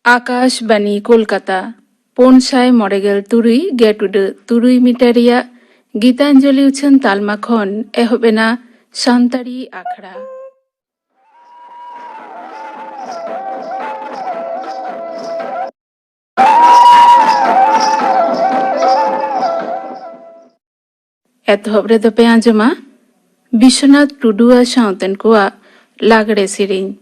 आकाशवाणी कोलकाता 593 गेटुडे 3 मिटारिया गीतांजलि उछन तालमा खन एहबेना सान्तारी आखड़ा एतहब रे दपे आंजमा विश्वनाथ टुडुआ साउतन कोआ लागड़े सिरिंग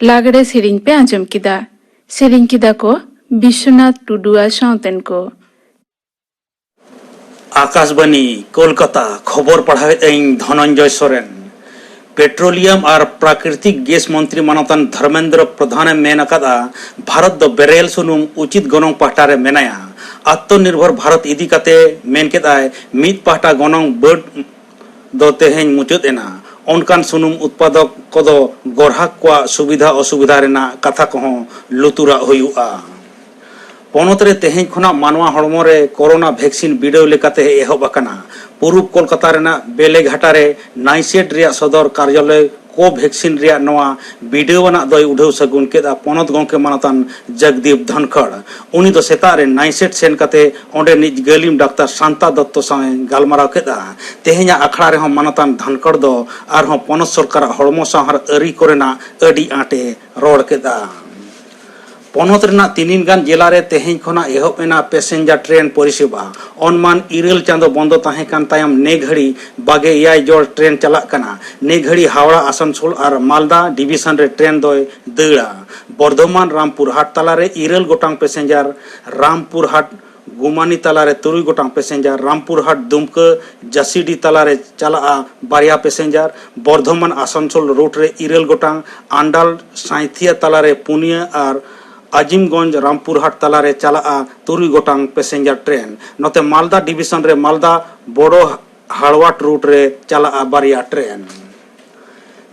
लागड़े सिरिंग पे आंजम किदा सिरिंग किदा को विश्वनाथ टुडुआ साउतन को आकाशवाणी कोलकाता खबर पढ़ावे धनंजय सोरेन पेट्रोलियम और प्राकृतिक गैस मंत्री मानतान धर्मेंद्र प्रधान मेन भारत दो बेरेल सुनुम उचित गनंग पाहटारे मेनाया आत्मनिर्भर भारत इदी काते मेन केदाय मिद पाहटा गनंग बड दो तेहेन मुचुद एना उनकान सुनुम उत्पादक कोदो ग्राहक को सुविधा असुविधा रेना कथा को लुतुरा हुयुआ ᱯᱚᱱᱚᱛ ᱨᱮ ᱛᱮᱦᱮᱧ ᱠᱷᱚᱱᱟᱜ ᱢᱟᱱᱣᱟ ᱦᱚᱲᱢᱚ ᱨᱮ ᱠᱳᱨᱳᱱᱟ ᱵᱷᱮᱠᱥᱤᱱ ᱵᱤᱰᱟᱹᱣ ᱞᱮᱠᱟᱛᱮ ᱮᱦᱚᱵ ᱟᱠᱟᱱᱟ। ᱯᱩᱨᱩᱵ ᱠᱳᱞᱠᱟᱛᱟ ᱨᱮᱱᱟᱜ ᱵᱮᱞᱮᱜᱷᱟᱴᱟ ᱨᱮ नाইᱥᱮᱴ ᱨᱮᱭᱟᱜ ᱥᱚᱫᱚᱨ ᱠᱟᱨযালয় ᱠᱳ ᱵᱷᱮᱠᱥᱤᱱ ᱨᱮᱭᱟᱜ ᱱᱚᱣᱟ ᱵᱤᱰᱟᱹᱣ ᱟᱱᱟᱜ ᱫᱚᱭ ᱩᱰᱷᱟᱹᱣ ᱥᱟᱹᱜᱩᱱ ᱠᱮᱫᱟ ᱯᱚᱱᱚᱛ ᱜᱚᱢᱠᱮ ᱢᱟᱱᱚᱛᱟᱱ ᱡᱚᱜᱽᱫᱤᱯ ᱫᱷᱚᱱᱠᱷᱚᱲ। ᱩᱱᱤ ᱫᱚ ᱥᱮᱛᱟᱜ ᱨᱮ नाइसेट ᱥᱮᱱ ᱠᱟᱛᱮ ᱚᱸᱰᱮ ᱱᱤᱡ ᱜᱟᱹᱞᱤᱢ ᱰᱟᱠᱛᱟᱨ ᱥᱟᱱᱛᱟ ᱫᱚᱛᱛᱚ ᱥᱟᱶᱮ ᱜᱟᱞᱢᱟᱨᱟᱣ ᱠᱮᱫᱟ। ᱛᱮᱦᱮᱧᱟᱜ ᱟᱠᱷᱲᱟ ᱨᱮᱦᱚᱸ ᱢᱟᱱᱚᱛᱟᱱ ᱫᱷᱚᱱᱠᱷᱚᱲ ᱫᱚ ᱟᱨᱦᱚᱸ ᱯᱚᱱᱚᱛ ᱥᱚᱨᱠᱟᱨᱟᱜ ᱦᱚᱲᱢᱚ ᱥᱟᱶᱟᱨ ᱟᱹᱨᱤ ᱠᱚᱨᱮᱱᱟᱜ ᱟᱹᱰᱤ ᱟᱸᱴᱮ ᱨᱚᱲ ᱠᱮᱫᱟ। ᱯᱚᱱᱚᱛ ᱨᱮᱱᱟᱜ 3 ᱜᱟᱱ ᱡᱮᱞᱟ ᱨᱮ ᱛᱮᱦᱮᱧ ᱠᱷᱚᱱᱟᱜ ᱮᱦᱚᱵ ᱮᱱᱟ ᱯᱮᱥᱮᱧᱡᱟᱨ ᱴᱨᱮᱱ ᱯᱚᱨᱤᱥᱮᱵᱟ। ᱚᱱᱢᱟᱱ 9 ᱪᱟᱸᱫᱳ ᱵᱚᱱᱫᱚ ᱛᱟᱦᱮᱸ ᱠᱟᱱ ᱛᱟᱭᱚᱢ ᱱᱮ ᱜᱷᱟᱹᱲᱤ 29 ᱡᱚᱲ ᱴᱨᱮᱱ ᱪᱟᱞᱟᱜ ᱠᱟᱱᱟ। ᱱᱮ ᱜᱷᱟᱹᱲᱤ ᱦᱟᱣᱲᱟ आसनसोल और मालदा डिवीजन रे ट्रेन दोय दाᱹᱲᱟ। बर्धमान रामपुर हाट तालारे 9 गोटांग पैसेंजर रामपुर हाट गुमानी तालारे 3 गोटांग पैसेंजर रामपुर हाट दुमका जसीडी तालारे चला बारिया पैसेंजर बर्धमान आसनसोल रूट रे 9 गोटांग आंडाल साइथिया तालारे पुनिया और आजिमगंज रामपुर हाट तालारे चला 3 गोटांग पैसेंजर ट्रेन नोते मालदा डिवीजन रे मालदा बड़ो हाड़वाट रूट रे चला बारिया ट्रेन।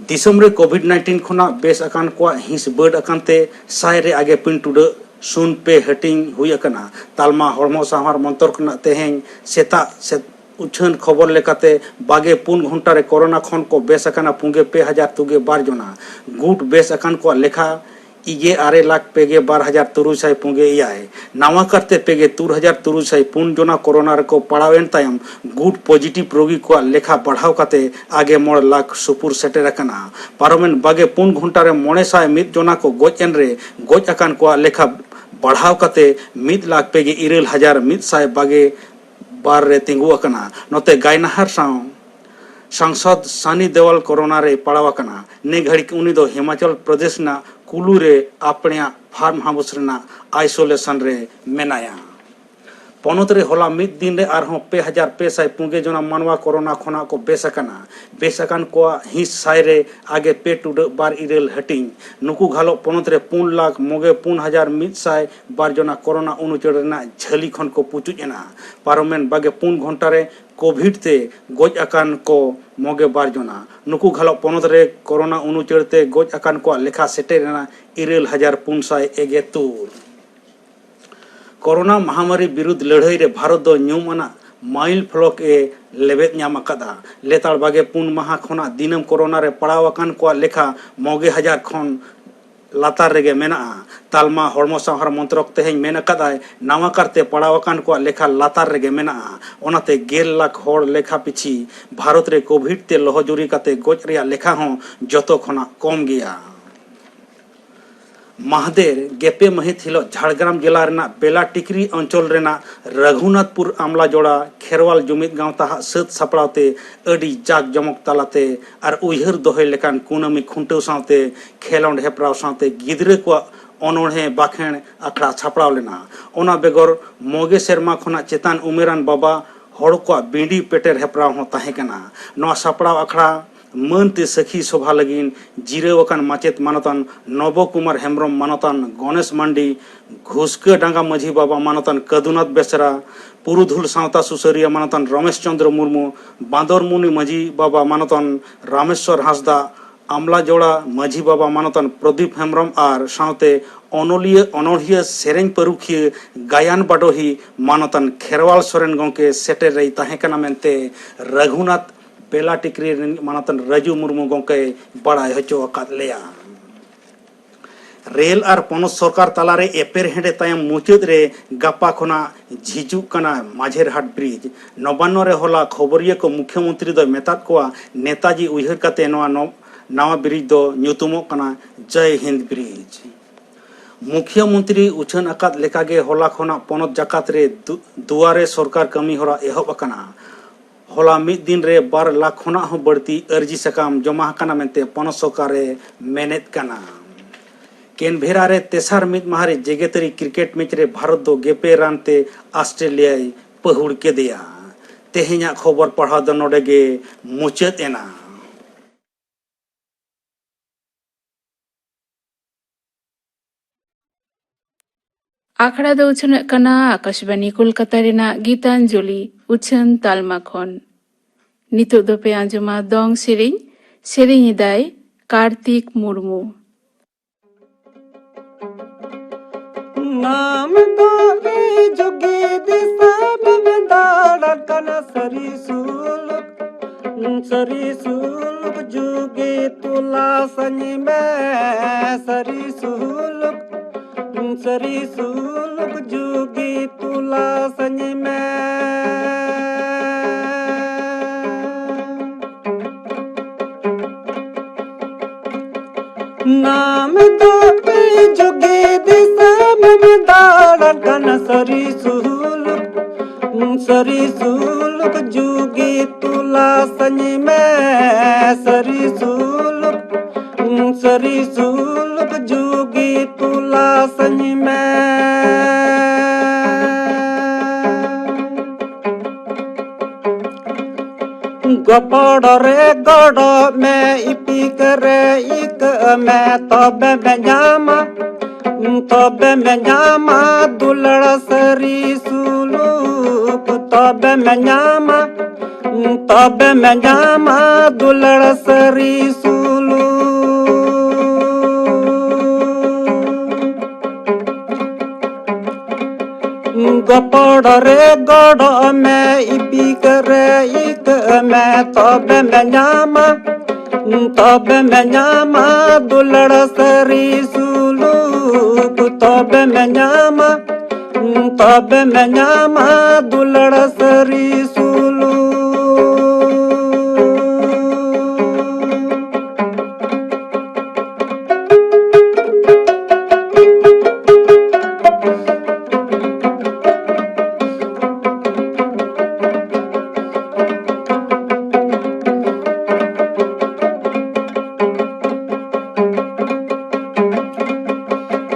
दिसम रे कोविड-19 खुना बेस अकान को हिंस बर्ड अकानते साय रे आगे पिन टुडे सुन पे हटिंग हुई अकना तालमा हड़मो साहार मंतर खुना तेहें सेता से उछन खबर लेकाते बागे 4 घंटा रे कोरोना खन को बेस अकाना पुंगे पे 1000 तुगे 12 जना गुट बेस अकान को लेखा इगे 8 लाख पेगे 12,300 पुंगे इयाय नावा करते पेगे 3,304 जना कोरोना रे को पड़ावेन तायम गुट पॉजिटिव रोगी को लेखा बढ़ाव काते आगे 9 लाख सुपुर सेटेर अकना पारोमेन बागे 4 घंटा रे 901 जना को गोचन रे गोच अकान को लेखा बढ़ाव काते 1 लाख पेगे 9,100 बागे 12 रे तिंगु अकना नोते गायनाहर साव सांसद सानी देवल कोरोना रे पड़ावकना ने घड़ी उनी दो हिमाचल प्रदेश ना कुलू रे अपने फार्म हाउस रेना आइसोलेशन रे मेनाया। पनोत रे होला मिद दिन रे आरहों 2,500 पुंगे जना मानवा कोरोना खोना को बेसकान को हिस साय रे आगे पे टुड बार इरेल हटिंग नुकु घालो पनोत रे 4 लाख मोगे 4,100 बार जना कोरोना उनुचड़ रेना झली खन को पुचुजना पारोमेन बागे 4 घंटा रे कोविड ते गोज अकान को मोगे 12 जना नुकु घालो पनोत रे कोरोना उनुचड़ ते गोज अकान को लेखा सेटेरेना 9,471 कोरोना महामारी विरुद्ध लड़ाई रे भारत दो न्यूमाना माइल फ्लॉक ए लेबेद ᱧᱟᱢ ᱟᱠᱟᱫᱟ ᱞᱮᱛᱟᱲ ᱵᱟᱜᱮ 4 माह खना दिनम कोरोना रे पड़ाव अकान को लेखा मोगे 1000 खन लातार रेगे मेना तालमा हड़मो साहार मंत्रक तेहें मेन अकादाय नावा करते पड़ाव अकान को लेखा लातार रेगे मेना ओनाते 1 लाख होड़ लेखा पिछि भारत रे कोविड ते लहजुरी काते गोज रिया लेखा हों जतो खना कम गया। महादेर गेपे महित हिलो झाड़ग्राम जिला रेना बेला टिकरी अंचल रेना रघुनाथपुर आमला जोड़ा खेरवाल जुमित गांव ताहा सत सपड़ाते अडी जाक जमक तालाते और उयहर दोहे लेकान कुनमी खुंटो सावते खेलोंड हेपराव सावते गिदरे को अनोढ़े बाखेण अखड़ा छापड़ाव लेना ओना बेगर मोगे सेरमा खना चेतान उमेरान बाबा हड़ को बिंडी पेटेर हेपराव हो ताहे कना नवा सपड़ाव अखड़ा मनते सखी सभा लगिन जिरेवकान माचेत मानतान नव कुमार हेम्ब्रम मानतान गणेश मांडी घुसके डांगा माझी बाबा मानतान कदुनाथ बेसरा पुरुधुल सावता सुसरिया मानतान रमेश चंद्र मुर्मू बांदरमुनि माझी बाबा मानतान रामेश्वर हांसदा आमला जोड़ा माझी बाबा मानतान प्रदीप हेम्ब्रम और सावते अनोलिया अनोढ़िया सेरेंग परुखिया गायन बाडोही मानतान खेरवाल सोरेन गोंके सेटेर रही ताहे कना मेनते रघुनाथ बेला टिकरी मानतन राजू मुर्मू गोंके बड़ाई हचो अकाद लेया। रेल और पनोत सरकार तालारे एपेर हेडे तायम मुचाद रे गापा खना झिजुक कना माझेरहाट ब्रिज नबान्नो रे होला खबरिया को मुख्यमंत्री दो मेताद को नेताजी उयहर काते नवा ब्रिज दो न्युतुमो कना जय हिंद ब्रिज मुख्यमंत्री उछन अकाद लेकागे होला खना पनोत जाकात रे दुआरे सरकार कमी होरा एहब अकना होला मिद दिन रे 12 लाख खना हो बढ़ती अर्जी सकाम जमा कना मेनते पनोत सरकार रे मेनेत कना केनभेरा रे तेसार मिद माहारे जेगेतरी क्रिकेट मैच रे भारत दो गेपे रानते ऑस्ट्रेलिया पहुड़ के दिया तेहेኛ खबर पढ़ा दो नोडेगे मुचाद एना। आखड़ा दो उछन कना आकाशवाणी कोलकाता रेना गीतांजलि उछन तालमा खन नितो दो पे आंजमा दोंग सेरेኝ दाय कार्तिक मुर्मू। नाम दो जोगी दिशा में दाड़न कना सरी सुलुक जोगी तुला सनी में सरी सुलुक जोगी तुला सनी में नाम दो जोगी दिशा में दाड़न कना सरी सुलुक जोगी तुला सनी में सरी सुलुक जोगी तुला सनी में गपड़ रे गड़ में इपिक रे इक में तबे में जामा दुलड़ सरी सुलुक तबे में जामा दुलड़ सरी सुलुक गपड़ रे गड़ में इपिक रे इक में तबे में जामा दुलड़ सरी सुलुक तबे में जामा दुलड़ सरी सुलुक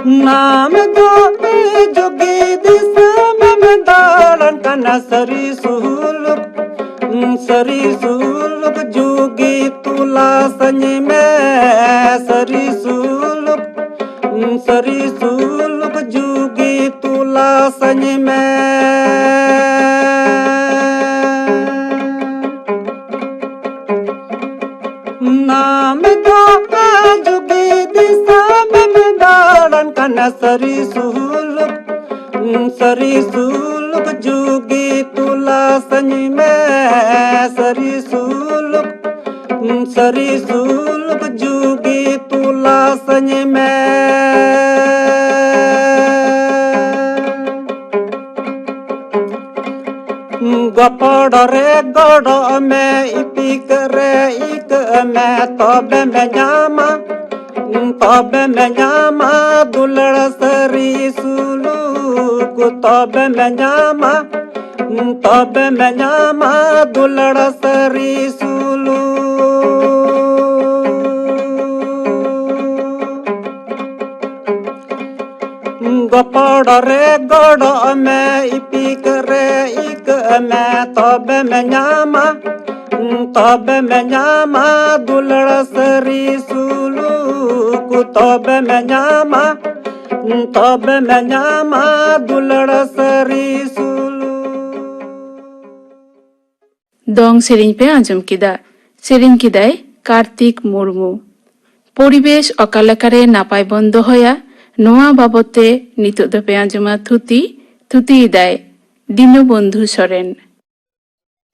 नाम दो जोगी दिशा में दाड़न कना सरी सुलुक जोगी तुला सनी में सरी सुलुक जोगी तुला सनी में नाम दो जोगी दिशा में दाड़न कना सरी सुलुक जोगी तुला सनी में सरी सुलुक जोगी तुला सनी में गपड़ रे गड़ में इपिक रे इक में तबे में जामा दुलड़ सरी सुलुक तबे में जामा दुलड़ सरी सुलुक गपड़ रे गड़ में इपिक रे इक में तबे में जामा दुलड़ सरी सुलुक तबे में जामा दुलड़ सरी सुलुक दong सेरिन पे आंजम किदा सेरिन किदाय कार्तिक मुर्मू परिवेश अकालकारे नापाय बंद होया नोआ बाबते नितो दो पे आंजमा थुती दाय दीनबंधु सोरेन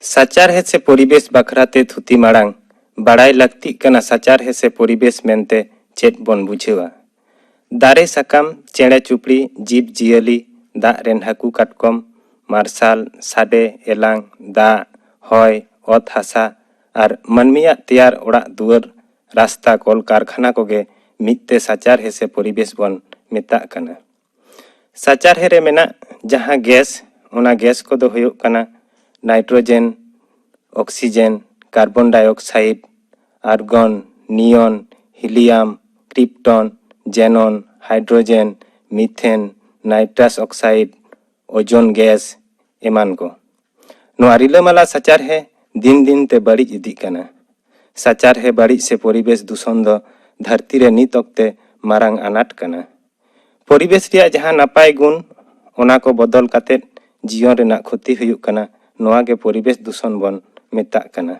साचार है से परिवेश बखराते थुती मांग बाड़ाय लगती कना साचार है से परिवेश मेनते चेत बन बुझेवा दारे साकाम चेड़े चुपड़ी जीव जियली दा रेन हाकू काटकम मार्शाल साडे एलांग दा हय ओत हासा और मनमिया तैयार ओड़ा दुआर रास्ता कल कारखाना कोगे मित्ते साचार है से परिवेश बन मेता कना साचार है रे मेना जहां गैस ओना गैस को दो हुयुग कना nitrogen oxygen carbon dioxide argon neon helium krypton xenon hydrogen methane nitrous oxide ozone gas एमान को नोआ रिलामाला साचार है दिन दिन ते बड़ी इदी कना साचार है बड़ी से परिवेश दूषण दो धरती रे नित ओक्ते मारांग अनाट कना परिवेश रिया जहां नापाय गुण ओना को बदल काते जीवन रेना क्षति हुयुग कना नोआ के परिवेश दूषण बन मेता कना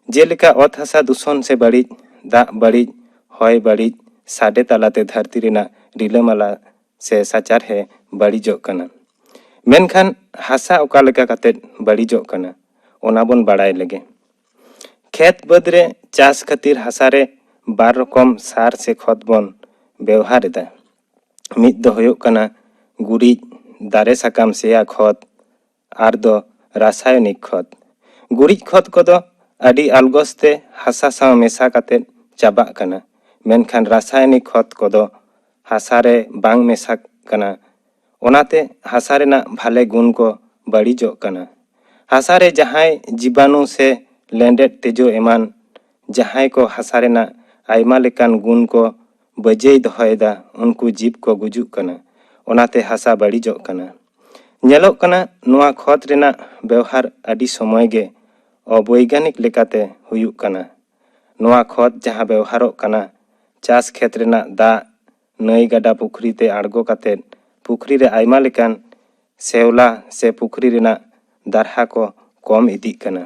जेलेका ओत हासा दूषण से बड़ी दा बड़ी हय बड़ी साडे तालाते धरती रेना रिलामाला से साचारहे बड़िजोग कना। मेनखान हासा ओका लेका कातेद बड़िजोग कना ओना बोन बाड़ाय लेगे। खेत बद रे चाष खातिर हासा रे बार रकम सार से खत बोन व्यवहार एदा। मिद दो हुयुग कना गुरिज दारे साकाम सेया खत आर दो रासायनिक खत। गुरिज खत कोदो आदि आलगोसते हासा साव मेसा कातेद चाबाग कना। मेनखान रासायनिक खत कोदो हासा रे बांग मेसा कना ओनाते हासा रेना भाले गुण को बड़िजोग कना। हासा रे जहाय जीवाणु से लेंडेट तेजो एमान जहाय को हासा रेना आयमा लेकान गुण को बजेय दोहयदा उनको जीव को गुजुग कना ओनाते हासा बड़िजोग कना। नेलोग कना नुआ खत रेना व्यवहार आदि समय गे अवैज्ञानिक लेकाते हुयुग कना। नुआ खत जहां व्यवहारोग कना चाष खेत रेना दा नई गाडा पुखरी ते आड़गो कातेद पुखरी रे आयमा लेकान सेवला से पुखरी रेना दारहा को कम इदिग कना।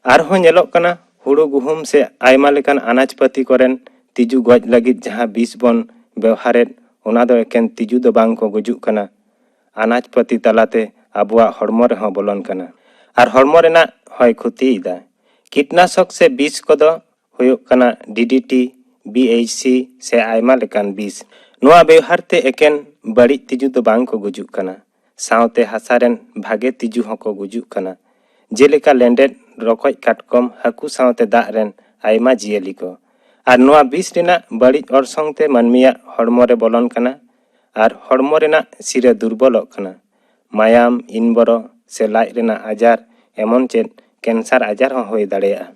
आरहों नेलोग कना हुड़ू गुहुम से आयमा लेकान अनाजपाती कोरेन तिजु गज लगिद जहां बीस बोन व्यवहारेद ओना दो एकेन तिजु दो बांग को गुजुग कना अनाजपाती तालाते आबुआ हड़मो रेहों बोलन कना आर हड़मो रेना हय खुतियेदा। कीटनाशक से बीस कोदो हुयुग कना डीडीटी बीएचसी से आयमा लेकान बीस। नुआ व्यवहार ते एकेन बड़ी तिजु दो बांग को गुजुग कना सावते हासारेन भागे तिजु हों को गुजुग कना जेलेका लेंडेट रकोज काटकम हाकू सावते दा रेन आयमा जियली को। आर नुआ बीस रेना बड़ी अरसंग ते मानमिया हड़मो रे बोलन कना आर हड़मो रेना सिरे दुर्बलोग कना। मायाम इनबरो से लाज रेना आजार एमन चेद कैंसर आजार हों होय दाड़ेया।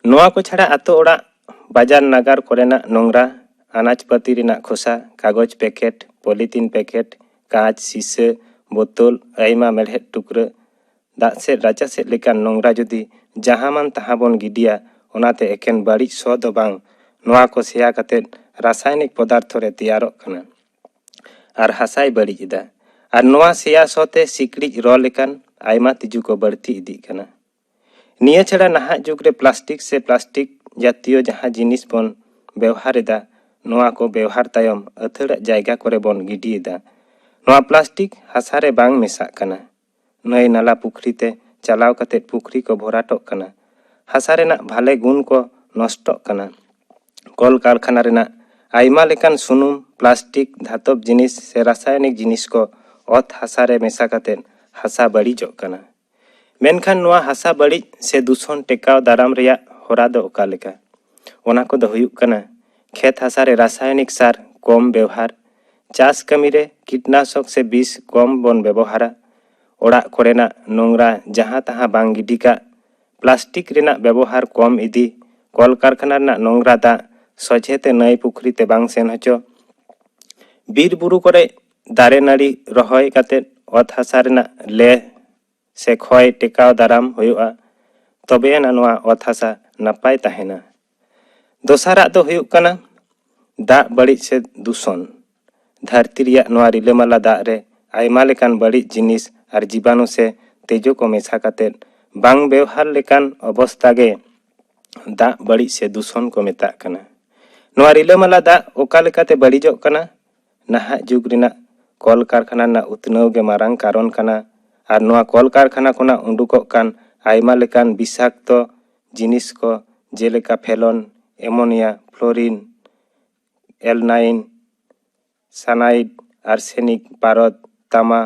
नुआ को छाड़ा आतो ओड़ा बाजार नागार कोरेना नोंगरा अनाजपाती रेना खोसा कागज पैकेट पॉलिथीन पैकेट कांच शीशे बोतल आयमा मेलहेट टुकरा दाग से राचा से लेकान नोंगरा जुदी जहां मान तहां बोन गिडिया ओनाते एकेन बड़ी सो दो बांग नुआ को सेया कातेद रासायनिक पदार्थ रे तैयारोग कना आर हासाय बड़िजेदा। आर नुआ सेया सोते सिकड़िज रो लेकान आयमा तिजु को बढ़ती इदी कना। निया छड़ा नहा जुग रे प्लास्टिक से प्लास्टिक जातीय जहां जिनिस बोन व्यवहार एदा नुआ को व्यवहार तायम अथड़ा जायगा करे बोन गिडियेदा। नुआ प्लास्टिक हासा रे बांग मेसा कना नई नाला पुखरी ते चलाव कातेद पुखरी को भराटोग कना हासा रेना भाले गुण को नष्टोग कना। कल कारखाना रेना आयमा लेकान सुनुम प्लास्टिक धातब जिनिस से रासायनिक जिनिस को अत हासा रे मेसा कातेद हासा बड़िजोग कना। मेनखान नुआ हासा बड़िज से दूषण टेकाव दाराम रेया होरा दो ओका लेका ओना को दो हुयुग कना खेत हासा रे रासायनिक सार कम व्यवहार चाष कमी रे कीटनाशक से बीस कम बोन व्यवहारा ओड़ा कोरेना नोंगरा जहां तहां बांग गिडिका प्लास्टिक रेना व्यवहार कम इदी कल कारखाना रेना नोंगरा दा सजेते नई पुखरी ते बांग सेन हचो बीर बुरु करे दारे नाड़ी रहोय कातेद अत हासा रेना ले से खय टेकाव दाराम हुयुगा तबेना नुआ अत हासा नापाय ताहेना। दोसारा दो हुयुग कना दा बड़ी से दूषण धरती रिया नुआ रिलामाला दा रे आयमा लेकान बड़ी जिनिस आर जीवाणु से तेजो को मेसा कातेद बांग व्यवहार लेकान अवस्था गे दा बड़ी से दूषण को मेताग कना। नुआ रिलामाला दा ओका लेकाते बड़िजोग कना नाहा जुग रेना कल कारखाना ना उतनव गे मारांग कारण कना आर नुआ कल कारखाना कोना उंडुकोग कान आयमा लेकान विषाक्त जिनिस को जेलेका फेलन एमोनिया फ्लोरिन एलनाइन सानाइड आर्सेनिक पारद तामा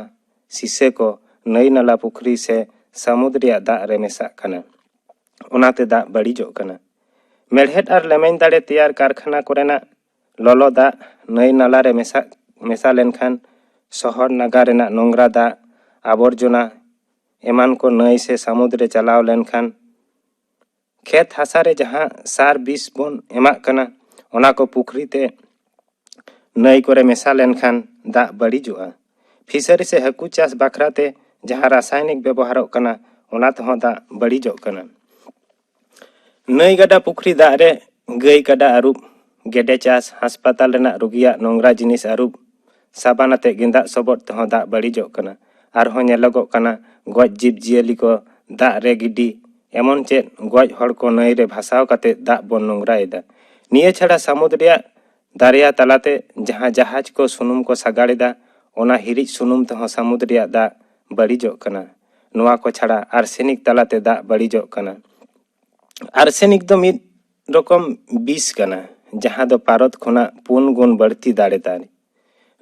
शीशे को नई नाला पुखरी से समुद्र दा रे मेसा कना ओनाते दा बड़िजोग कना। मेड़हेट आर लेमेन दाड़े तैयार कारखाना कोरेना ललो दा नई नाला रे मेसा लेनखान शहर नागार रेना नोंगरा दा आवर्जना एमान को नई से समुद्र चलाव लेनखान खेत हासा रे जहां सार बीस बोन एमाक कना ओना को पुखरी ते नई करे मेसा लेनखान दा बड़िजोगा। फिशरी से हाकू चाष बाखराते जहां रासायनिक व्यवहारोग कना ओना तेहों दा बड़िजोग कना। नई गाडा पुखरी दा रे गई गाडा आरुब गेडे चाष हासपाताल रेना रुगिया नोंगरा जिनिस आरुब साबानाते गेंदा सबट तेहों दा बड़िजोग कना। आरहों नेलोगोग कना गज जीव जियली को दा रे गिडी एमन चेद गज हड़ को नई रे भासाव काते दा बोन नोंगरा एदा। निया छाड़ा समुद्र ᱫᱟᱨᱭᱟ ᱛᱟᱞᱟᱛᱮ ᱡᱟᱦᱟᱸ ᱡᱟᱦᱟᱡ ᱠᱚ ᱥᱩᱱᱩᱢ ᱠᱚ ᱥᱟᱜᱟᱲᱮᱫᱟ ᱚᱱᱟ ᱦᱤᱨᱤᱡ ᱥᱩᱱᱩᱢ ᱛᱮᱦᱚᱸ ᱥᱟᱹᱢᱩᱫ ᱨᱮᱭᱟᱜ ᱫᱟᱜ ᱵᱟᱹᱲᱤᱡᱚᱜ ᱠᱟᱱᱟ। ᱱᱚᱣᱟ ᱠᱚ ᱪᱷᱟᱲᱟ ᱟᱨᱥᱮᱱᱤᱠ ᱛᱟᱞᱟᱛᱮ ᱫᱟᱜ ᱵᱟᱹᱲᱤᱡᱚᱜ ᱠᱟᱱᱟ। আর্সেনিক ᱫᱚ ᱢᱤᱫ ᱨᱚᱠᱚᱢ ᱵᱤᱥ ᱠᱟᱱᱟ ᱡᱟᱦᱟᱸ ᱫᱚ ᱯᱟᱨᱚᱫ ᱠᱷᱚᱱᱟᱜ 4 ᱜᱩᱱ ᱵᱟᱹᱲᱛᱤ ᱫᱟᱲᱮ ᱛᱟᱭ।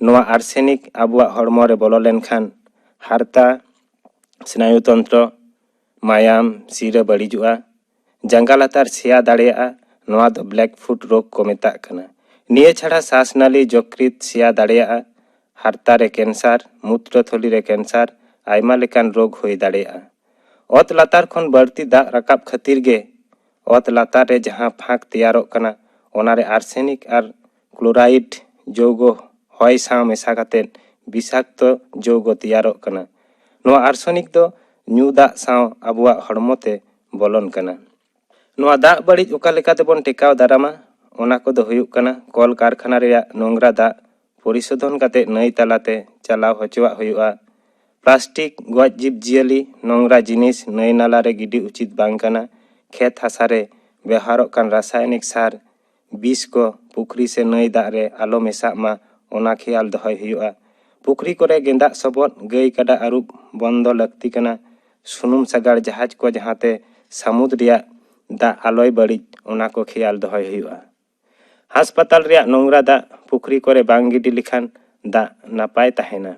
ᱱᱚᱣᱟ ᱟর্সেনিক ᱟᱵᱚᱣᱟᱜ ᱦᱚᱲᱢᱚ ᱨᱮ ᱵᱚᱞᱚ ᱞᱮᱱᱠᱷᱟᱱ ᱦᱟᱨᱛᱟ, ᱥᱱᱟᱭᱩᱛᱚᱱᱛᱨᱚ, ᱢᱟᱭᱟᱢ, ᱥᱤᱨᱟᱹ ᱵᱟᱹᱲᱤᱡᱚᱜᱼᱟ, ᱡᱟᱸᱜᱟ ᱞᱟᱛᱟᱨ ᱥᱮᱭᱟ ᱫᱟᱲᱮᱭᱟᱜᱼᱟ। ᱱᱚᱣᱟ ᱫᱚ ᱵᱞᱮᱠ ᱯᱷᱩᱴ ᱨᱳᱜᱽ ᱠᱚ ᱢᱮᱛᱟᱜ ᱠᱟᱱᱟ। ᱱᱤᱭᱟᱹ ᱪᱷᱟᱲᱟ ᱥᱟᱥᱱᱟᱞᱤ ᱡᱚᱠᱨᱤᱛ ᱥᱮᱭᱟ ᱫᱟᱲᱮᱭᱟᱜᱼᱟ, ᱦᱟᱨᱛᱟ ᱨᱮ ᱠᱮᱱᱥᱟর, ᱢᱩᱛᱨᱚ ᱛᱷᱚᱞᱤ ᱨᱮ ᱠᱮᱱᱥᱟর, আইমা লেকান রোগ হয়ে দাঁড়িয়েগᱼᱟ। অত লাতার ᱠᱷᱚᱱ ᱵᱟᱹᱲᱛᱤ ᱫᱟᱜ ᱨᱟᱠᱟᱵ ᱠᱷᱟᱹᱛᱤᱨ ᱜᱮ অত লাতার ᱨᱮ ᱡᱟᱦᱟᱸ ᱯᱷᱟᱸᱠ ᱛᱮᱭᱟᱨᱚᱜ ᱠᱟᱱᱟ ᱚᱱᱟᱨᱮ ᱟᱨᱥᱮᱱᱤᱠ ᱟᱨ ᱠᱞᱳᱨᱟᱭᱤᱰ ᱡᱳᱜᱚ ᱦᱚᱭ ᱥᱟᱶ ᱢᱮᱥᱟ ᱠᱟᱛᱮᱫ ᱵᱤᱥᱟᱠᱛᱚ ᱡᱳᱜᱚ ᱛᱮᱭᱟᱨᱚᱜ ᱠᱟᱱᱟ। ᱱᱚᱣᱟ ᱟᱨᱥᱮনিক ᱫᱚ ᱧᱩ ᱫᱟᱜ ᱥᱟᱶ ᱟᱵᱚᱣᱟᱜ ᱦᱚᱲᱢᱚ ᱛᱮ ᱵᱚᱞᱚᱱ ᱠᱟᱱᱟ। ᱱᱚᱣᱟ ᱫᱟᱜ ᱵᱟᱹᱲᱤᱡ ᱚᱠᱟ ᱞᱮᱠᱟ ᱛᱮᱵᱚᱱ ᱴᱮᱠᱟᱣ ᱫᱟᱨᱟᱢᱟ ᱚᱱᱟ ᱠᱚᱫᱚ ᱦᱩᱭᱩᱜ ᱠᱟᱱᱟ ᱠᱚᱞ ᱠᱟᱨᱠᱷᱟᱱᱟ ᱨᱮᱭᱟᱜ ᱱᱚᱝᱨᱟ ᱫᱟᱜ ᱯᱚᱨᱤশোধন ᱠᱟᱛᱮᱫ ᱱᱟᱹᱭ ᱛᱟᱞᱟᱛᱮ ᱪᱟᱞᱟᱣ ᱦᱚᱪᱚᱣᱟᱜ ᱦᱩᱭᱩᱜᱼᱟ। প্লাস্টিক গজ জীবজিয়ালি নোংরা জিনিস নই নালারে গিডি উচিত বাং কানা। খেত হাসারে ব্যবহারক কান রাসায়নিক সার বিষ কো পুকুরি সে নই দাগ রে আলো মেশাগ মা ওনা খেয়াল দহয় হুᱭᱩᱜᱼᱟ। পুকুরি করে গেঁদাᱜ সবদ গাᱹᱭ ᱠᱟᱰᱟ ᱟᱹᱨᱩᱵ ᱵᱚᱱᱫᱚ ᱞᱟᱹᱠᱛᱤ ᱠᱟᱱᱟ। ᱥᱩᱱᱩᱢ ᱥᱟᱜᱟᱲ ᱡᱟᱦᱟᱡ ᱠᱚ ᱡᱟᱦᱟᱸᱛᱮ ᱥᱟᱹᱢᱩᱫ ᱨᱮᱭᱟᱜ ᱫᱟᱜ ᱟᱞᱚᱭ ᱵᱟᱹᱲᱤᱡ ᱚᱱᱟ ᱠᱚ খেয়াল দহয় হুᱭᱩᱜᱼᱟ। হাসপাতাল ᱨᱮᱭᱟᱜ ᱱᱚᱝᱨᱟ ᱫᱟᱜ ᱯᱩᱠᱷᱨᱤ ᱠᱚᱨᱮ ᱵᱟᱝ ᱜᱤᱰᱤ ᱞᱮᱠᱷᱟᱱ ᱫᱟᱜ ᱱᱟᱯᱟᱭ ᱛᱟᱦᱮᱱᱟ।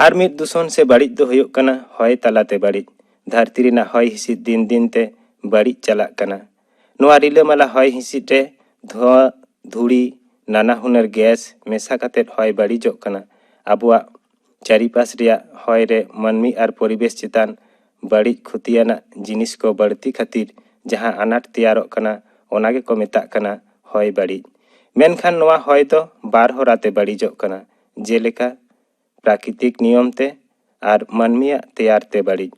ᱟᱨ ᱢᱤᱫ ᱫᱩᱥᱚᱱ ᱥᱮ ᱵᱟᱹᱲᱤᱡ ᱫᱚ ᱦᱩᱭᱩᱜ ᱠᱟᱱᱟ ᱦᱚᱭ ᱛᱟᱞᱟᱛᱮ ᱵᱟᱹᱲᱤᱡ। ᱫᱷᱟᱹᱨᱛᱤ ᱨᱮᱱᱟᱜ ᱦᱚᱭ ᱦᱤᱸᱥᱤᱫ ᱫᱤᱱ ᱫᱤᱱᱛᱮ ᱵᱟᱹᱲᱤᱡ ᱪᱟᱞᱟᱜ ᱠᱟᱱᱟ। ᱱᱚᱣᱟ ᱨᱤᱞᱟᱹᱢᱟᱞᱟ ᱦᱚᱭ ᱦᱤᱸᱥᱤᱫ ᱨᱮ ᱫᱷᱩᱣᱟᱹ, ᱫᱷᱩᱲᱤ, ᱱᱟᱱᱟ ᱦᱩᱱᱟᱹᱨ ᱜᱮᱥ ᱢᱮᱥᱟ ᱠᱟᱛᱮᱫ ᱦᱚᱭ ᱵᱟᱹᱲᱤᱡᱚᱜ ᱠᱟᱱᱟ। ᱟᱵᱚᱣᱟᱜ ᱪᱟরিপাশ ᱨᱮᱭᱟᱜ ᱦᱚᱭ ᱨᱮ ᱢᱟᱹᱱᱢᱤ ᱟᱨ ᱯᱚরিবেশ ᱪᱮᱛᱟᱱ ᱵᱟᱹᱲᱤᱡ ᱠᱷᱚᱛᱤᱭᱟᱱᱟᱜ ᱡᱤᱱᱤᱥ ᱠᱚ ᱵᱟᱹᱲᱛᱤ ᱠᱷᱟᱹᱛᱤᱨ ᱡᱟᱦᱟᱸ ᱟᱱᱟᱴ ᱛᱮᱭᱟᱨᱚᱜ ᱠᱟᱱᱟ ᱚᱱᱟ ᱜᱮᱠᱚ ᱢᱮᱛᱟᱜ ᱠᱟᱱᱟ ᱦᱚᱭ ᱵᱟᱹᱲᱤᱡ। ᱢᱮᱱᱠᱷᱟᱱ ᱱᱚᱣᱟ ᱦᱚᱭ ᱫᱚ ᱵᱟᱨ ᱦᱚᱨᱟᱛᱮ ᱵᱟᱹᱲᱤᱡᱚᱜ ᱠᱟᱱᱟ, ᱡᱮᱞᱮᱠᱟ ᱯᱨᱟᱠৃতিক নিয়ম তে আর মানমিয়াᱜ তেয়ার তে বাড়িজ।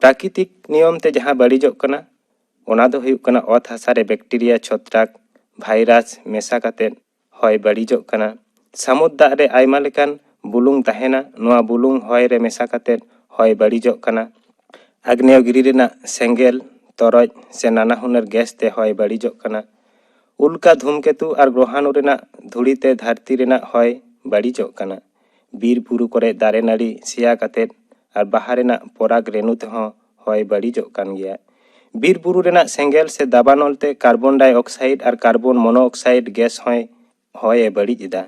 প্রাকৃতিক নিয়ম তে যাহা বাড়িজᱚᱜ ᱠᱟᱱᱟ ᱚᱱᱟ ᱫᱚ ᱦᱩᱭᱩᱜ ᱠᱟᱱᱟ ᱚᱛ ᱦᱟᱥᱟ ᱨᱮ ᱵᱮᱠᱴᱮᱨᱤয়া, ᱪᱷᱚᱛᱨᱟᱠ, ᱵᱷᱟᱭᱨᱟᱥ ᱢᱮᱥᱟ ᱠᱟᱛᱮᱫ ᱦᱚᱭ ᱵᱟᱹᱲᱤᱡᱚᱜ ᱠᱟᱱᱟ। ᱥᱟᱹᱢᱩᱫ ᱫᱟᱜ ᱨᱮ ᱟᱭᱢᱟ ᱞᱮᱠᱟᱱ ᱵᱩᱞᱩᱝ ᱛᱟᱦᱮᱱᱟ, ᱱᱚᱣᱟ ᱵᱩᱞᱩᱝ ᱦᱚᱭ ᱨᱮ ᱢᱮᱥᱟ ᱠᱟᱛᱮᱫ ᱦᱚᱭ ᱵᱟᱹᱲᱤᱡᱚᱜ ᱠᱟᱱᱟ। ᱟᱜᱽᱱᱮᱭᱚᱜᱤᱨᱤ ᱨᱮᱱᱟᱜ ᱥᱮᱸᱜᱮᱞ, ᱛᱚᱨᱚᱡ ᱥᱮ ᱱᱟᱱᱟ ᱦᱩᱱᱟᱹᱨ ᱜᱮᱥ তে হয় বাড়িজᱚᱜ ᱠᱟᱱᱟ। উল্কা, ধূমকেতু আর গ্রহাণু রেনাᱜ ধূᱲি তে ᱫᱷᱟᱹᱨᱛᱤ ᱨᱮᱱᱟᱜ ᱦᱚᱭ ᱵᱟᱹᱲᱤᱡᱚᱜ ᱠᱟᱱᱟ। ᱵᱤᱨ ᱵᱩᱨᱩ ᱠᱚᱨᱮ ᱫᱟᱨᱮ ᱱᱟᱹᱲᱤ ᱥᱮᱭᱟ ᱠᱟᱛᱮᱫ ᱟᱨ ᱵᱟᱦᱟ ᱨᱮᱱᱟᱜ ᱯᱚᱨᱟᱜ ᱨᱮᱱᱩ ᱛᱮᱦᱚᱸ ᱦᱚᱭ ᱵᱟᱹᱲᱤᱡᱚᱜ ᱠᱟᱱ ᱜᱮᱭᱟ। ᱵᱤᱨ ᱵᱩᱨᱩ ᱨᱮᱱᱟᱜ ᱥᱮᱸᱜᱮᱞ ᱥᱮ ᱫᱟᱵᱟᱱᱚᱞ ᱛᱮ ᱠᱟর্বন ᱰᱟই ᱚᱠসাইᱰ ᱟᱨ ᱠᱟর্বন ᱢᱚᱱᱳᱚᱠসাইᱰ ᱜᱮᱥ ᱦᱚᱭ ᱦᱚᱭᱮ ᱵᱟᱹᱲᱤᱡ ᱮᱫᱟ।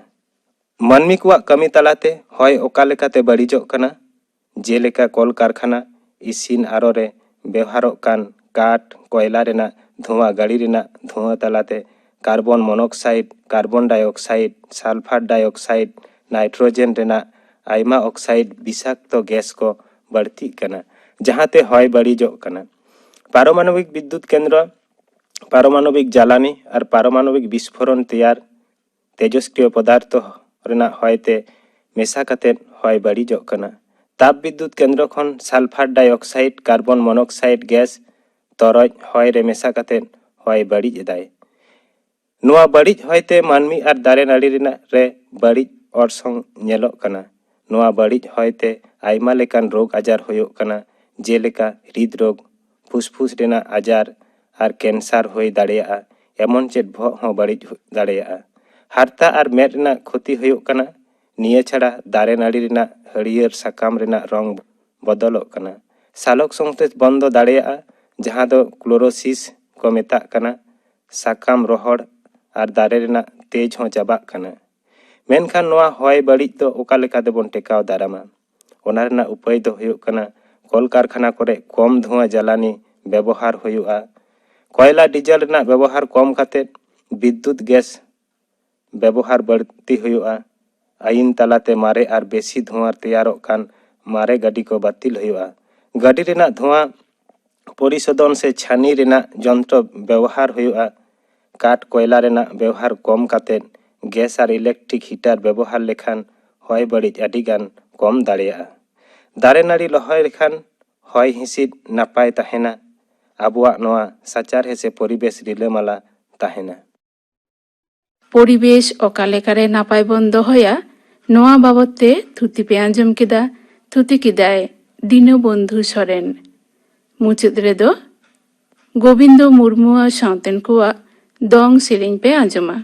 ᱢᱟᱹᱱᱢᱤ ᱠᱚᱣᱟᱜ ᱠᱟᱹᱢᱤ ᱛᱟᱞᱟᱛᱮ ᱦᱚᱭ ᱚᱠᱟ ᱞᱮᱠᱟᱛᱮ ᱵᱟᱹᱲᱤᱡᱚᱜ ᱠᱟᱱᱟ, ᱡᱮᱞᱮᱠᱟ ᱠᱚᱞ ᱠᱟᱨᱠᱷᱟᱱᱟ, ᱤᱥᱤᱱ ᱟᱨᱚ ᱨᱮ ᱵᱮᱣᱦᱟᱨᱚᱜ ᱠᱟᱱ ᱠᱟᱴ, ᱠᱚᱭᱞᱟ ᱨᱮᱱᱟᱜ ᱫᱷᱩᱣᱟᱹ, ᱜᱟᱹᱰᱤ ᱨᱮᱱᱟᱜ ᱫᱷᱩᱣᱟᱹ ᱛᱟᱞᱟᱛᱮ ᱠᱟর্বন ᱢᱚᱱᱳᱚᱠসাইᱰ, ᱠᱟর্বন ᱰᱟই ᱚᱠসাইᱰ, sulphur die oxide, nitrogen রেᱱᱟᱜ আইমা oxide বিষাক্ত গ্যাস ᱠᱚ ᱵᱟᱹᱲᱛᱤᱜ ᱠᱟᱱᱟ, ᱡᱟᱦᱟᱸᱛᱮ ᱦᱚᱭ ᱵᱟᱹᱲᱤᱡᱚᱜ ᱠᱟᱱᱟ। পারমাণবিক বিদ্যুৎ কেন্দ্র, পারমাণবিক জ্বালানি আর পারমাণবিক বিস্ফোরণ তেয়ার তেজস্ক্রিয় পদার্থ রেনাᱜ হয়তে মেশা কাতেদ হয় বাড়িজᱚᱜ ᱠᱟᱱᱟ। তাপ বিদ্যুৎ কেন্দ্র ᱠᱷᱚᱱ sulphur die oxide, carbon monoxide gas তরজ হয় রে মেশা কাতেদ হয় বাড়িᱡ এদাᱭ। ᱱᱚᱣᱟ ᱵᱟᱹᱲᱤᱡ ᱦᱚᱭᱛᱮ ᱢᱟᱹᱱᱢᱤ ᱟᱨ ᱫᱟᱨᱮ ᱱᱟᱹᱲᱤ ᱨᱮᱱᱟᱜ ᱨᱮ ᱵᱟᱹᱲᱤᱡ ᱚᱨᱥᱚᱝ ᱧᱮᱞᱚᱜ ᱠᱟᱱᱟ। ᱱᱚᱣᱟ ᱵᱟᱹᱲᱤᱡ ᱦᱚᱭᱛᱮ ᱟᱭᱢᱟ ᱞᱮᱠᱟᱱ ᱨᱳᱜᱽ ᱟᱡᱟᱨ ᱦᱩᱭᱩᱜ ᱠᱟᱱᱟ, ᱡᱮᱞᱮᱠᱟ ᱦᱨᱤᱫ ᱨᱳᱜᱽ, ᱯᱷᱩᱥᱯᱷᱩᱥ ᱨᱮᱱᱟᱜ ᱟᱡᱟᱨ ᱟᱨ ᱠᱮᱱᱥᱟᱨ ᱦᱩᱭ ᱫᱟᱲᱮᱭᱟᱜᱼᱟ। ᱮᱢᱚᱱ ᱪᱮᱫ ᱵᱚᱦᱚᱜ ᱦᱚᱸ ᱵᱟᱹᱲᱤᱡ ᱫᱟᱲᱮᱭᱟᱜᱼᱟ। ᱦᱟᱨᱛᱟ ᱟᱨ ᱢᱮᱫ ᱨᱮᱱᱟᱜ ᱠᱷᱚᱛᱤ ᱦᱩᱭᱩᱜ ᱠᱟᱱᱟ। ᱱᱤᱭᱟᱹ ᱪᱷᱟᱲᱟ ᱫᱟᱨᱮ ᱱᱟᱹᱲᱤ ᱨᱮᱱᱟᱜ ᱦᱟᱹᱲᱭᱟᱹᱨ ᱥᱟᱠᱟᱢ ᱨᱮᱱᱟᱜ ᱨᱚᱝ ᱵᱚᱫᱚᱞᱚᱜ ᱠᱟᱱᱟ। ᱥᱟᱞᱚᱠ ᱥᱚᱝᱥᱞᱮᱥ ᱵᱚᱱᱫᱚ ᱫᱟᱲᱮᱭᱟᱜᱼᱟ, ᱡᱟᱦᱟᱸ ᱫᱚ ᱠᱞᱳᱨᱳᱥিস ᱠᱚ ᱢᱮᱛᱟᱜ ᱠᱟᱱᱟ। ᱥᱟᱠᱟᱢ ᱨᱚᱦᱚᱲ ᱟᱨ ᱫᱟᱨᱮ ᱨᱮᱱᱟᱜ ᱛᱮᱡᱽ ᱦᱚᱸ ᱪᱟᱵᱟᱜ ᱠᱟᱱᱟ। ᱢᱮᱱᱠᱷᱟᱱ ᱱᱚᱣᱟ ᱦᱚᱭ ᱵᱟᱹᱲᱤᱡ ᱫᱚ ᱚᱠᱟ ᱞᱮᱠᱟ ᱛᱮᱵᱚᱱ ᱴᱮᱠᱟᱣ ᱫᱟᱨᱟᱢᱟ? ᱚᱱᱟ ᱨᱮᱱᱟᱜ ᱩᱯᱟᱹᱭ ᱫᱚ ᱦᱩᱭᱩᱜ ᱠᱟᱱᱟ ᱠᱚᱞ ᱠᱟᱨᱠᱷᱟᱱᱟ ᱠᱚᱨᱮ ᱠᱚᱢ ᱫᱷᱩᱣᱟᱹ ᱡᱟᱞᱟᱱᱤ ᱵᱮᱵᱚᱦᱟᱨ ᱦᱩᱭᱩᱜᱼᱟ। ᱠᱚᱭᱞᱟ ᱰᱤᱡᱮᱞ ᱨᱮᱱᱟᱜ ᱵᱮᱵᱚᱦᱟর ᱠᱚᱢ ᱠᱟᱛᱮᱫ বিদ্যুৎ গ্যাস ব্যবহার বাড়তি ᱦᱩᱭᱩᱜᱼᱟ। আইন তালাতে মারে আর বেশি ধোঁয়া তেয়ারᱚᱜ ᱠᱟᱱ মারে গাড়ি ᱠᱚ বাতিল ᱦᱩᱭᱩᱜᱼᱟ। গাড়ি ᱨᱮᱱᱟᱜ ধোঁয়া পরিশোধন সে ছানি রেনাᱜ যন্ত্র ব্যবহার ᱦᱩᱭᱩᱜᱼᱟ। কাঠ, কয়লা রেনাᱜ ব্যবহার কম কাতেᱫ গ্যাস আর ইলেকট্রিক হিটার ব্যবহার লেᱠᱷᱟᱱ ᱦᱚᱭ ᱵᱟᱹᱲᱤᱡ ᱟᱹᱰᱤ ᱜᱟᱱ ᱠᱚᱢ ᱫᱟᱲᱮᱭᱟᱜᱼᱟ। ᱫᱟᱨᱮ ᱱᱟᱹᱲᱤ ᱨᱚᱦᱚᱭ ᱞᱮᱠᱷᱟᱱ ᱦᱚᱭ ᱦᱤᱸᱥᱤᱫ ᱱᱟᱯᱟᱭ ᱛᱟᱦᱮᱱᱟ। ᱟᱵᱚᱣᱟᱜ ᱱᱚᱣᱟ ᱥᱟᱪᱟᱨᱦᱮᱫ ᱥᱮ ᱯᱚরিবেশ ᱨᱤᱞᱟᱹᱢᱟᱞᱟ ᱛᱟᱦᱮᱱᱟ। ᱯᱚরিবেশ ᱚᱠᱟ ᱞᱮᱠᱟᱨᱮ ᱱᱟᱯᱟᱭ ᱵᱚᱱ ᱫᱚᱦᱚᱭᱟ ᱱᱚᱣᱟ ᱵᱟᱵᱚᱫ ᱛᱮ ᱛᱷᱩᱛᱤ ᱯᱮ ᱟᱸᱡᱚᱢ ᱠᱮᱫᱟ। ᱛᱷᱩᱛᱤ ᱠᱮᱫᱟᱭ ᱫᱤᱱᱚᱵᱚᱱᱫᱷᱩ ᱥᱚᱨᱮᱱ। ᱢᱩᱪᱟᱹᱫ ᱨᱮᱫᱚ ᱜᱳᱵᱤᱱᱫᱚ ᱢᱩᱨᱢᱩ ᱥᱟᱶᱛᱮᱱ ᱠᱚᱣᱟᱜ ᱫᱚᱝ ᱥᱮᱨᱮᱧ ᱯᱮ ᱟᱸᱡᱚᱢᱟ।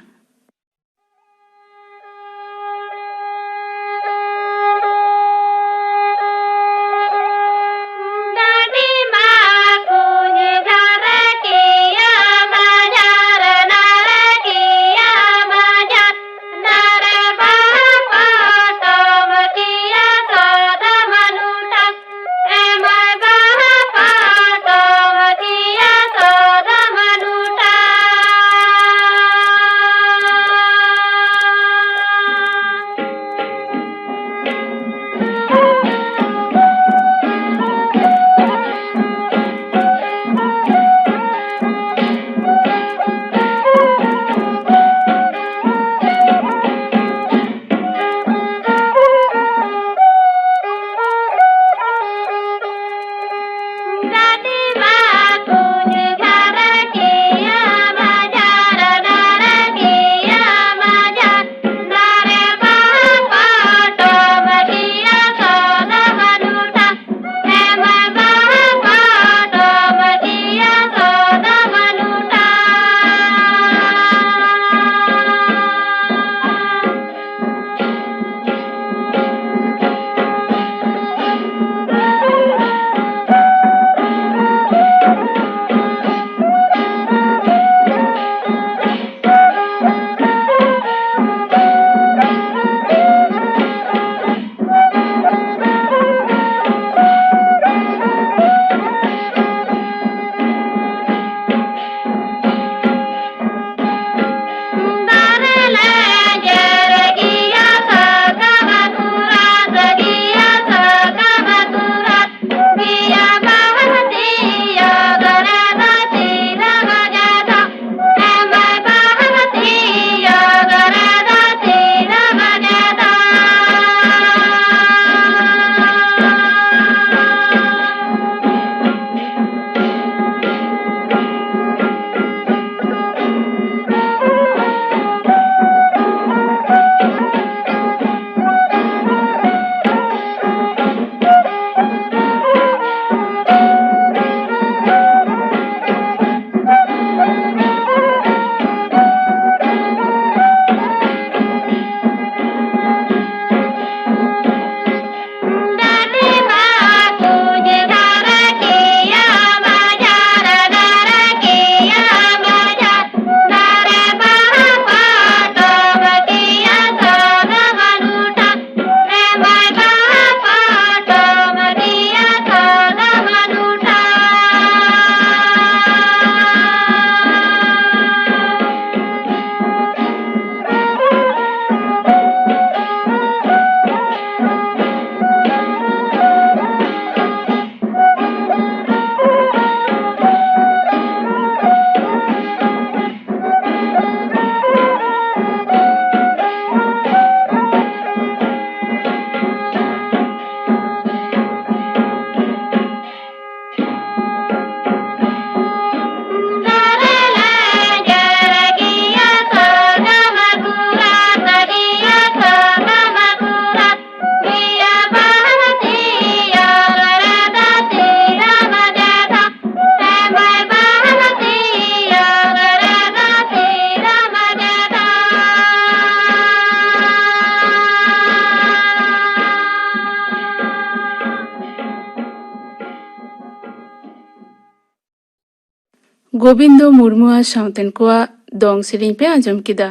गोविंदो मुर्मुआ साउतेन कोआ दोंग सेरिंग पे आंजम किदा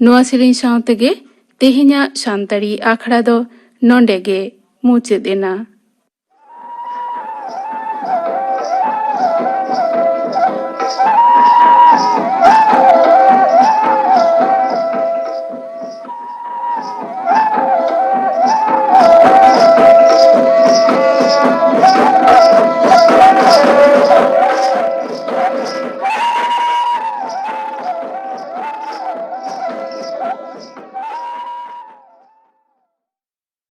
नोआ सेरिंग साउतेगे तेहेन्या सान्तारी आखड़ा दो नोंडेगे मुचेदेना।